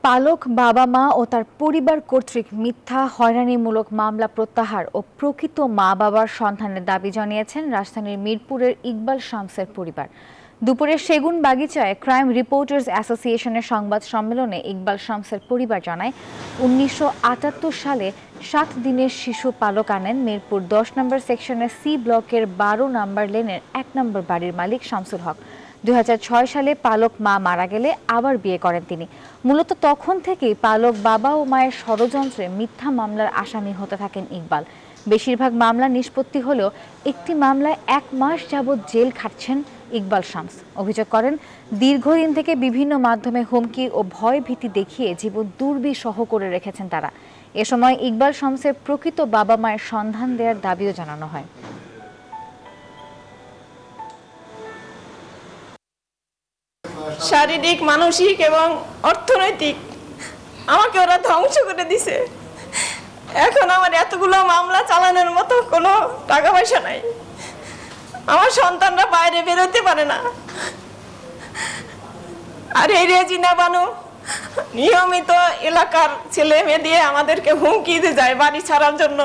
পালক বাবা মা ও তার পরিবার কর্তৃক মিথ্যা হয়রানিমূলক মামলা প্রত্যাহার ও প্রকৃত মা বাবার সন্ধানের দাবি জানিয়েছেন রাজধানীর মিরপুরের ইকবাল শামসের পরিবার। দুপুরে সেগুন বাগিচায় ক্রাইম রিপোর্টার্স অ্যাসোসিয়েশনের সংবাদ সম্মেলনে ইকবাল শামসের পরিবার জানায়, ১৯৭৮ সালে ৭ দিনের শিশু পালক আনেন মিরপুর ১০ নম্বর সেকশনের সি ব্লকের ১২ নম্বর লেনের ১ নম্বর বাড়ির মালিক শামসুল হক। ২০০৬ সালে পালক মা মারা গেলে আবার বিয়ে করেন তিনি। মূলত তখন থেকেই পালক বাবা ও মায়ের ষড়যন্ত্রে মিথ্যা মামলার আসামি হতে থাকেন ইকবাল। বেশিরভাগ মামলা নিষ্পত্তি হলেও একটি মামলায় ১ মাস যাবৎ জেল খাটছেন ইকবাল শামস। অভিযোগ করেন, দীর্ঘদিন থেকে বিভিন্ন মাধ্যমে হুমকি ও ভয় ভীতি দেখিয়ে জীবন দুর্বিষহ করে রেখেছেন তারা। এ সময় ইকবাল শামসের প্রকৃত বাবা মায়ের সন্ধান দেওয়ার দাবিও জানানো হয়। শারীরিক, মানসিক এবং অর্থনৈতিক আমাকে ওরা ধ্বংস করে দিছে। এখন আমার এতগুলো মামলা চালানোর মতো কোনো টাকা পয়সা নাই। আমার সন্তানরা বাইরে বেরোতে পারে না। আর এই রেজিনা বানু নিয়মিত এলাকার ছেলে মেয়ে দিয়ে আমাদেরকে হুমকি দিয়ে যায় বাড়ি ছাড়ার জন্য।